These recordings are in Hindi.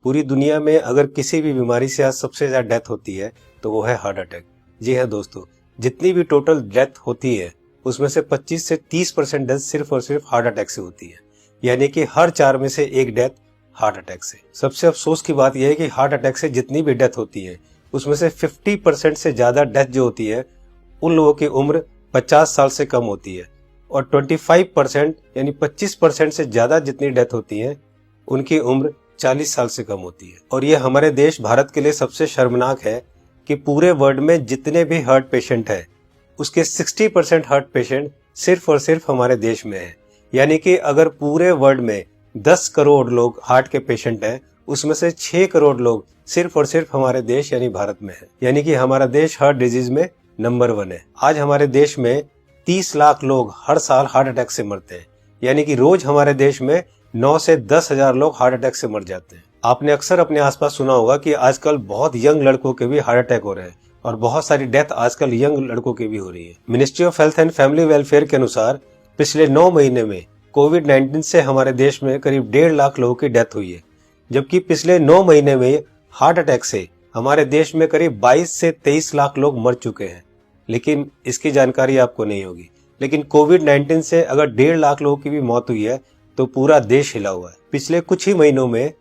पूरी दुनिया में अगर किसी भी बीमारी से आज सबसे ज्यादा डेथ होती है तो वो है हार्ट अटैक। जी हाँ दोस्तों, जितनी भी टोटल डेथ होती है उसमें से 25 से 30% डेथ सिर्फ और सिर्फ हार्ट अटैक से होती है, यानी कि हर 4 में से एक डेथ हार्ट अटैक से। सबसे अफसोस की बात यह है कि हार्ट अटैक से जितनी भी डेथ होती है उसमें से 50% से ज्यादा डेथ जो होती है उन लोगों की उम्र 50 साल से कम होती है, और 25% यानी 25% से ज्यादा जितनी डेथ होती है उनकी उम्र 40 साल से कम होती है। और ये हमारे देश भारत के लिए सबसे शर्मनाक है कि पूरे वर्ल्ड में जितने भी हार्ट पेशेंट है उसके 60% हार्ट पेशेंट सिर्फ और सिर्फ हमारे देश में है। यानी कि अगर पूरे वर्ल्ड में 10 करोड़ लोग हार्ट के पेशेंट हैं उसमें से 6 करोड़ लोग सिर्फ और सिर्फ हमारे देश यानी भारत में है। यानी कि हमारा देश हार्ट डिजीज में नंबर 1 है। आज हमारे देश में 30 लाख लोग हर साल हार्ट अटैक से मरते हैं, यानी कि रोज हमारे देश में 9 से 10 हजार लोग हार्ट अटैक से मर जाते हैं। आपने अक्सर अपने आसपास सुना होगा कि आजकल बहुत यंग लड़कों के भी हार्ट अटैक हो रहे हैं और बहुत सारी डेथ आजकल यंग लड़कों की भी हो रही है। Ministry of health and family welfare के अनुसार पिछले 9 महीने में कोविड-19 से हमारे देश में करीब 1.5 लाख लोगों की डेथ हुई है, जबकि पिछले 9 महीने में हार्ट अटैक से हमारे देश में करीब 22 से 23 लाख लोग मर चुके हैं। लेकिन इसकी जानकारी आपको नहीं होगी, लेकिन कोविड-19 से अगर 1.5 लाख लोगों की भी मौत हुई है तो पूरा देश हिला हुआ है। पिछले कुछ ही महीनों में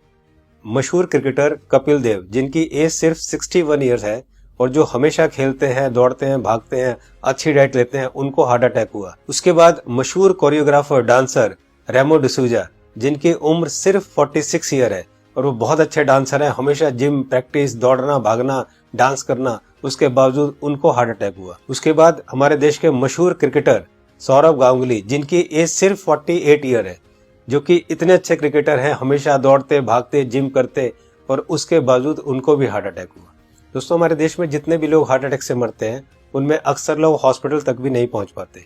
मशहूर क्रिकेटर कपिल देव, जिनकी एज सिर्फ 61 ईयर्स है और जो हमेशा खेलते हैं, दौड़ते हैं, भागते हैं, अच्छी डाइट लेते हैं, उनको हार्ट अटैक हुआ। उसके बाद मशहूर कोरियोग्राफर डांसर रेमो डिसूजा, जिनकी उम्र सिर्फ 46 ईयर है और वो बहुत अच्छे डांसर हैं, हमेशा जिम, प्रैक्टिस, दौड़ना, भागना, डांस करना, उसके बावजूद उनको हार्ट अटैक हुआ। उसके बाद हमारे देश के मशहूर क्रिकेटर सौरव गांगुली, जिनकी एज सिर्फ 48 ईयर है, जो कि इतने अच्छे क्रिकेटर हैं, हमेशा दौड़ते, भागते, जिम करते, और उसके बावजूद उनको भी हार्ट अटैक हुआ। दोस्तों, हमारे देश में जितने भी लोग हार्ट अटैक से मरते हैं उनमें अक्सर लोग हॉस्पिटल तक भी नहीं पहुंच पाते।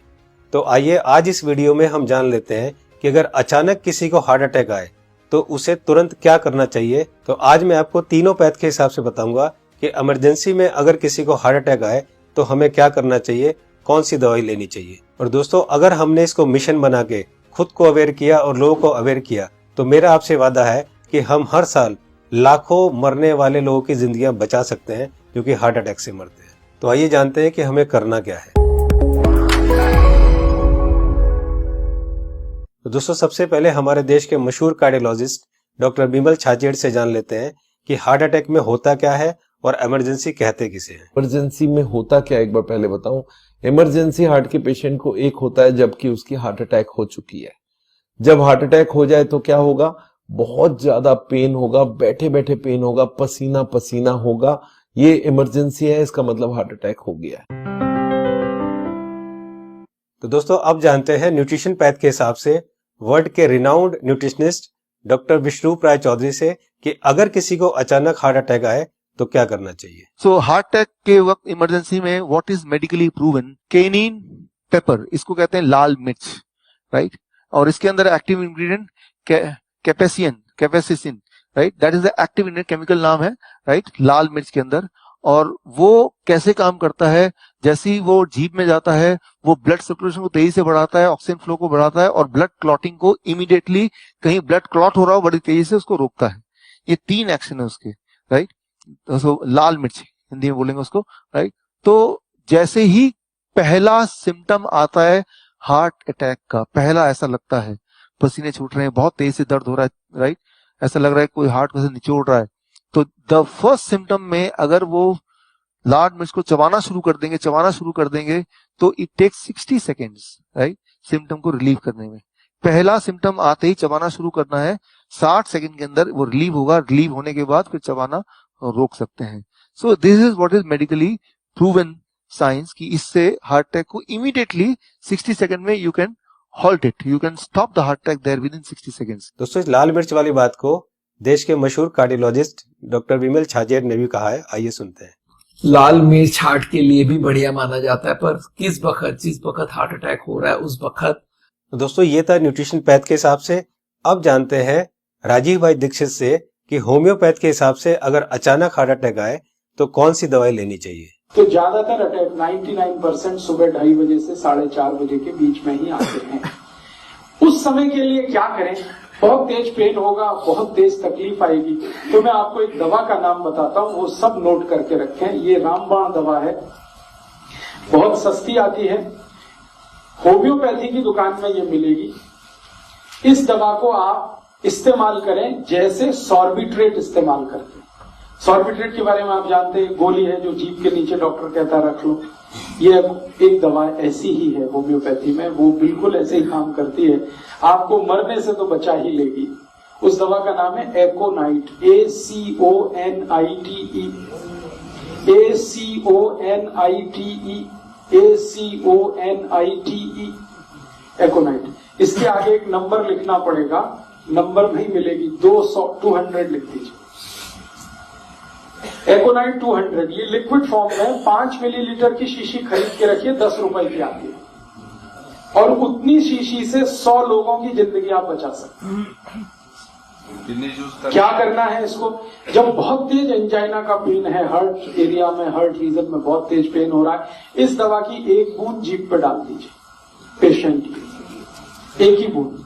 तो आइए आज इस वीडियो में हम जान लेते हैं कि अगर अचानक किसी को हार्ट अटैक आए तो उसे तुरंत क्या करना चाहिए। तो आज मैं आपको तीनों पैथ के हिसाब से बताऊंगा कि इमरजेंसी में अगर किसी को हार्ट अटैक आए तो हमें क्या करना चाहिए, कौन सी दवाई लेनी चाहिए। और दोस्तों, अगर हमने इसको मिशन बना के खुद को अवेयर किया और लोगों को अवेयर किया तो मेरा आपसे वादा है कि हम हर साल लाखों मरने वाले लोगों की जिंदगियां बचा सकते हैं जो कि हार्ट अटैक से मरते हैं। तो आइए जानते हैं कि हमें करना क्या है। तो दोस्तों, सबसे पहले हमारे देश के मशहूर कार्डियोलॉजिस्ट डॉक्टर बिमल छाजेड़ से जान लेते हैं कि हार्ट अटैक में होता क्या है और इमरजेंसी कहते किसे हैं। इमरजेंसी में होता क्या, एक बार पहले बताऊं। इमरजेंसी हार्ट के पेशेंट को एक होता है जबकि उसकी हार्ट अटैक हो चुकी है। जब हार्ट अटैक हो जाए तो क्या होगा, बहुत ज्यादा पेन होगा, बैठे बैठे पेन होगा, पसीना पसीना होगा, ये इमरजेंसी है, इसका मतलब हार्ट अटैक हो गया है। तो दोस्तों, अब जानते हैं न्यूट्रिशन पैथ के हिसाब से वर्ल्ड के रिनाउंड न्यूट्रिशनिस्ट डॉक्टर विश्वरूप राय चौधरी से कि अगर किसी को अचानक हार्ट अटैक आए तो क्या करना चाहिए। सो हार्ट अटैक के वक्त इमरजेंसी में what is medically proven, cayenne pepper, इसको कहते हैं लाल मिर्च, राइट, और इसके अंदर active ingredient capsaicin, right, that is the active ingredient, chemical नाम है, राइट, लाल मिर्च के अंदर। और वो कैसे काम करता है, जैसे ही वो जीभ में जाता है वो ब्लड सर्कुलेशन को तेजी से बढ़ाता है, ऑक्सीजन फ्लो को बढ़ाता है और ब्लड क्लॉटिंग को इमीडिएटली, कहीं ब्लड क्लॉट हो रहा हो बड़ी तेजी से उसको रोकता है। ये 3 एक्शन है उसके, राइट। तो लाल मिर्च हिंदी में बोलेंगे उसको, राइट। तो जैसे ही पहला सिम्टम आता है हार्ट अटैक का, पहला ऐसा लगता है पसीने छूट रहे हैं, बहुत तेज से दर्द हो रहा है, राइट, ऐसा लग रहा है कोई हार्ट में से निचोड़ रहा है, तो द फर्स्ट सिम्टम में अगर वो लाल मिर्च को चबाना शुरू कर देंगे तो it takes 60 seconds, right, symptom को रिलीव करने में। पहला सिम्टम आते ही चबाना शुरू करना है, 60 सेकेंड के अंदर वो रिलीव होगा, रिलीव होने के बाद फिर चबाना रोक सकते हैं। So this is what is medically proven science कि इससे हार्ट अटैक को इमीडिएटली 60 सेकेंड में you can halt it, you can stop the heart attack there within 60 seconds. दोस्तों, इस लाल मिर्च वाली बात को देश के मशहूर कार्डियोलॉजिस्ट डॉक्टर बिमल छाजेड़ ने भी कहा है, आइए सुनते हैं। लाल मिर्च हार्ट के लिए भी बढ़िया माना जाता है, पर जिस वक्त हार्ट अटैक हो रहा है उस वक्त। दोस्तों, ये था न्यूट्रिशन पैथ के हिसाब से। अब जानते हैं राजीव भाई दीक्षित से कि होम्योपैथ के हिसाब से अगर अचानक हार्ट अटैक आए तो कौन सी दवाई लेनी चाहिए। तो ज्यादातर अटैक 99% सुबह 2:30 बजे से 4:30 बजे के बीच में ही आते हैं। उस समय के लिए क्या करें, बहुत तेज पेन होगा, बहुत तेज तकलीफ आएगी। तो मैं आपको एक दवा का नाम बताता हूं, वो सब नोट करके रखें। ये रामबाण दवा है, बहुत सस्ती आती है, होम्योपैथी की दुकान में ये मिलेगी। इस दवा को आप इस्तेमाल करें जैसे सॉर्बिट्रेट इस्तेमाल करते हैं। सॉर्बिट्रेट के बारे में आप जानते हैं, गोली है जो जीभ के नीचे डॉक्टर कहता है रख लो। ये एक दवा ऐसी ही है होम्योपैथी में, वो बिल्कुल ऐसे ही काम करती है, आपको मरने से तो बचा ही लेगी। उस दवा का नाम है एकोनाइट, ACONITE, ACONITE, एकोनाइट। इसके आगे एक नंबर लिखना पड़ेगा, नंबर नहीं मिलेगी, 200 लिख दीजिए। एकोनाइट 200, ये लिक्विड फॉर्म में 5 मिलीलीटर की शीशी खरीद के रखिए, 10 रुपए की आती है, और उतनी शीशी से 100 लोगों की जिंदगी आप बचा सकते हैं। क्या करना है इसको? जब बहुत तेज एंजाइना का पेन है, हार्ट एरिया में, हार्ट रीजन में बहुत तेज पेन हो रहा है, इस दवा की एक बूंद जीभ पे डाल दीजिए पेशेंट की, एक ही बूंद।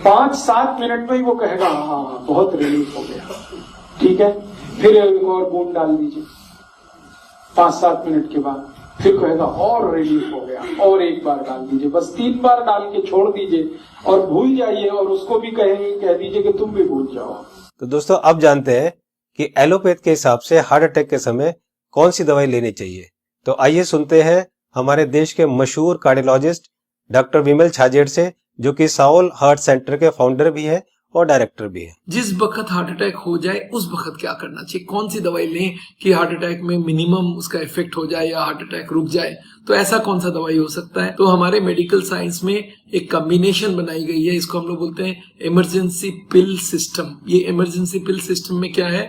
5-7 मिनट में ही वो कहेगा हाँ बहुत रिलीफ हो गया, ठीक है। फिर एक और बूंद डाल दीजिए 5-7 मिनट के बाद, फिर कहेगा और रिलीफ हो गया, और एक बार डाल दीजिए। बस 3 बार डाल के छोड़ दीजिए और भूल जाइए, और उसको भी कह दीजिए कि तुम भी भूल जाओ। तो दोस्तों अब जानते हैं कि एलोपैथ के हिसाब से हार्ट अटैक के समय कौन सी दवाई लेनी चाहिए। तो आइए सुनते हैं हमारे देश के मशहूर कार्डियोलॉजिस्ट डॉक्टर विमल छाजेड़ से, जो कि साउल हार्ट सेंटर के फाउंडर भी है और डायरेक्टर भी है। जिस वक्त हार्ट अटैक हो जाए उस वक्त क्या करना चाहिए, कौन सी दवाई लें कि हार्ट अटैक में मिनिमम उसका इफेक्ट हो जाए या हार्ट अटैक रुक जाए, तो ऐसा कौन सा दवाई हो सकता है। तो हमारे मेडिकल साइंस में एक कॉम्बिनेशन बनाई गई है, इसको हम लोग बोलते हैं इमरजेंसी पिल सिस्टम। ये इमरजेंसी पिल सिस्टम में क्या है,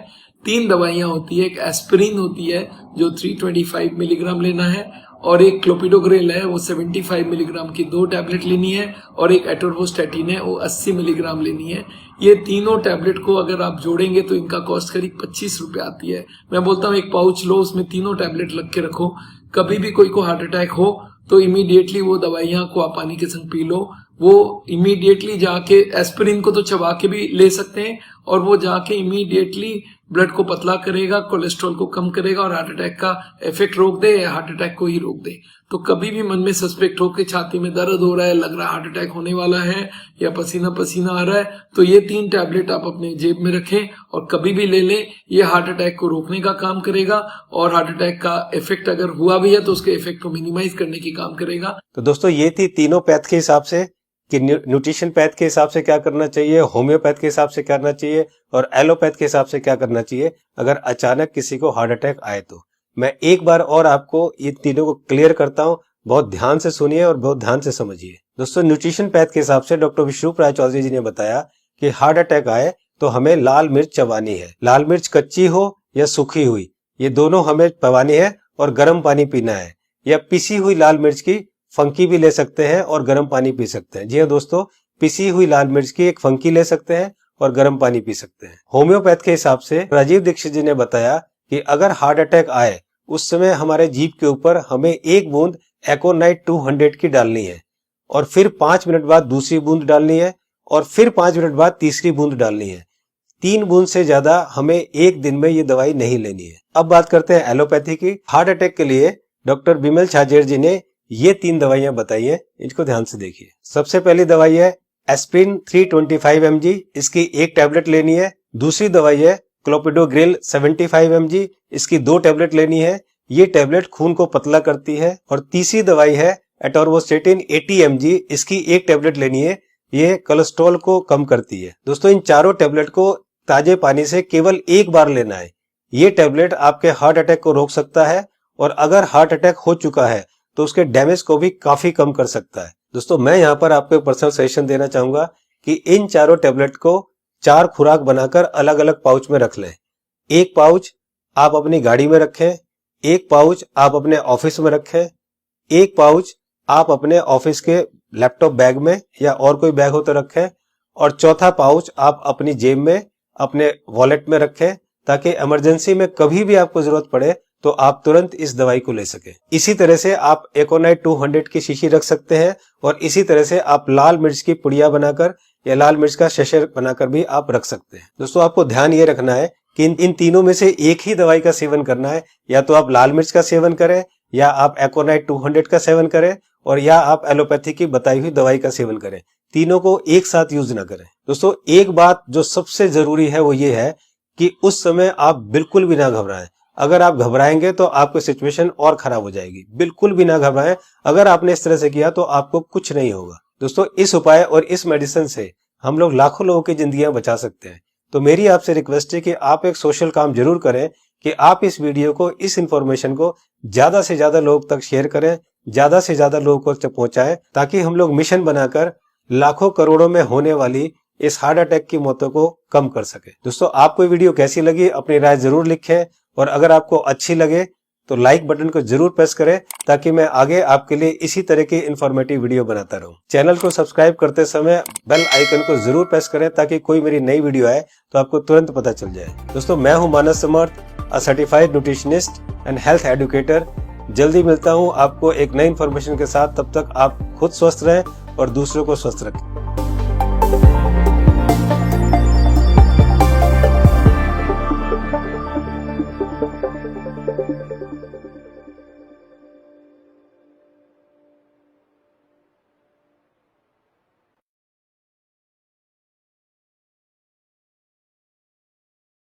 3 दवाइयां होती है। एक एस्पिरिन होती है जो 325 मिलीग्राम लेना है, और एक क्लोपिडोग्रेल है वो 75 मिलीग्राम की 2 टैबलेट लेनी है, और एक एटोर्वोस्टैटिन है वो 80 मिलीग्राम लेनी है। ये तीनों टैबलेट को अगर आप जोड़ेंगे तो इनका कॉस्ट करीब 25 रुपए आती है। मैं बोलता हूँ एक पाउच लो, उसमें तीनों टैबलेट लग के रखो, कभी भी कोई को हार्ट अटैक हो तो इमीडिएटली वो दवाइयां को आप पानी के संग पी लो। वो इमीडिएटली जाके एस्पिरिन को तो चबा के भी ले सकते हैं, और वो जाके इमीडिएटली ब्लड को पतला करेगा, कोलेस्ट्रॉल को कम करेगा, और हार्ट अटैक का इफेक्ट रोक दे या हार्ट अटैक को ही रोक दे। तो कभी भी मन में सस्पेक्ट हो कि छाती में दर्द हो रहा है, लग रहा है हार्ट अटैक होने वाला है, या पसीना पसीना आ रहा है, तो ये 3 टैबलेट आप अपने जेब में रखें और कभी भी ले लें। ये हार्ट अटैक को रोकने का काम करेगा, और हार्ट अटैक का इफेक्ट अगर हुआ भी है तो उसके इफेक्ट को मिनिमाइज करने की काम करेगा। तो दोस्तों ये थी तीनों पैथ के हिसाब से कि न्यूट्रिशन पैथ के हिसाब से क्या करना चाहिए, होम्योपैथ के हिसाब से क्या करना चाहिए, और एलोपैथ के हिसाब से क्या करना चाहिए अगर अचानक किसी को हार्ट अटैक आए तो। मैं एक बार और आपको ये तीनों को क्लियर करता हूं, बहुत ध्यान से सुनिए और बहुत ध्यान से समझिए। दोस्तों न्यूट्रिशन पैथ के हिसाब से डॉक्टर विश्वरूप राय चौधरी जी ने बताया कि हार्ट अटैक आए तो हमें लाल मिर्च चबानी है। लाल मिर्च कच्ची हो या सूखी हुई, ये दोनों हमें चबानी है, और गर्म पानी पीना है। या पिसी हुई लाल मिर्च की फंकी भी ले सकते हैं और गर्म पानी पी सकते हैं। जी हाँ दोस्तों, पिसी हुई लाल मिर्च की एक फंकी ले सकते हैं और गर्म पानी पी सकते हैं। होम्योपैथ के हिसाब से राजीव दीक्षित जी ने बताया कि अगर हार्ट अटैक आए उस समय हमारे जीभ के ऊपर हमें 1 बूंद एकोनाइट 200 की डालनी है, और फिर 5 मिनट बाद दूसरी बूंद डालनी है, और फिर 5 मिनट बाद तीसरी बूंद डालनी है। 3 बूंद से ज्यादा हमें एक दिन में ये दवाई नहीं लेनी है। अब बात करते हैं एलोपैथी की। हार्ट अटैक के लिए डॉक्टर विमल छाजेड़ जी ने ये 3 दवाइयां बताई है, इनको ध्यान से देखिए। सबसे पहली दवाई है एस्पिरिन 325 mg, इसकी 1 टैबलेट लेनी है। दूसरी दवाई है क्लोपिडोग्रेल 75 mg, इसकी 2 टैबलेट लेनी है। ये टैबलेट खून को पतला करती है। और तीसरी दवाई है एटोर्वोस्टैटिन 80 mg, इसकी 1 टैबलेट लेनी है। ये कोलेस्ट्रॉल को कम करती है। दोस्तों इन चारों टैबलेट को ताजे पानी से केवल 1 बार लेना है। ये टैबलेट आपके हार्ट अटैक को रोक सकता है, और अगर हार्ट अटैक हो चुका है तो उसके डैमेज को भी काफी कम कर सकता है। दोस्तों मैं यहाँ पर आपको एक पर्सनल सजेशन देना चाहूंगा कि इन चारों टैबलेट को 4 खुराक बनाकर अलग अलग पाउच में रख लें। 1 पाउच आप अपनी गाड़ी में रखें, 1 पाउच आप अपने ऑफिस में रखें, 1 पाउच आप अपने ऑफिस के लैपटॉप बैग में या और कोई बैग हो तो रखें, और चौथा पाउच आप अपनी जेब में अपने वॉलेट में रखें, ताकि इमरजेंसी में कभी भी आपको जरूरत पड़े तो आप तुरंत इस दवाई को ले सके। इसी तरह से आप एकोनाइट 200 की शीशी रख सकते हैं, और इसी तरह से आप लाल मिर्च की पुड़िया बनाकर या लाल मिर्च का शशे बनाकर भी आप रख सकते हैं। दोस्तों आपको ध्यान ये रखना है कि इन तीनों में से एक ही दवाई का सेवन करना है। या तो आप लाल मिर्च का सेवन करें, या आप एकोनाइट 200 का सेवन करें, और या आप एलोपैथी की बताई हुई दवाई का सेवन करें। तीनों को एक साथ यूज ना करें। दोस्तों एक बात जो सबसे जरूरी है वो ये है कि उस समय आप बिल्कुल भी ना घबराएं। अगर आप घबराएंगे तो आपकी सिचुएशन और खराब हो जाएगी। बिल्कुल भी ना घबराएं। अगर आपने इस तरह से किया तो आपको कुछ नहीं होगा। दोस्तों इस उपाय और इस मेडिसिन से हम लोग लाखों लोगों की जिंदगियां बचा सकते हैं। तो मेरी आपसे रिक्वेस्ट है कि आप एक सोशल काम जरूर करें कि आप इस वीडियो को, इस इंफॉर्मेशन को ज्यादा से ज्यादा लोग तक शेयर करें, ज्यादा से ज्यादा लोगों को पहुंचाएं, ताकि हम लोग मिशन बनाकर लाखों करोड़ों में होने वाली इस हार्ट अटैक की मौतों को कम कर सके। दोस्तों आपको ये वीडियो कैसी लगी अपनी राय जरूर लिखें, और अगर आपको अच्छी लगे तो लाइक बटन को जरूर प्रेस करें, ताकि मैं आगे आपके लिए इसी तरह की इंफॉर्मेटिव वीडियो बनाता रहूं। चैनल को सब्सक्राइब करते समय बेल आइकन को जरूर प्रेस करें, ताकि कोई मेरी नई वीडियो आए तो आपको तुरंत पता चल जाए। दोस्तों मैं हूं Manas Samarth, a certified nutritionist and health educator. जल्दी मिलता हूं आपको एक नई इंफॉर्मेशन के साथ। तब तक आप खुद स्वस्थ रहें और दूसरों को स्वस्थ रखें।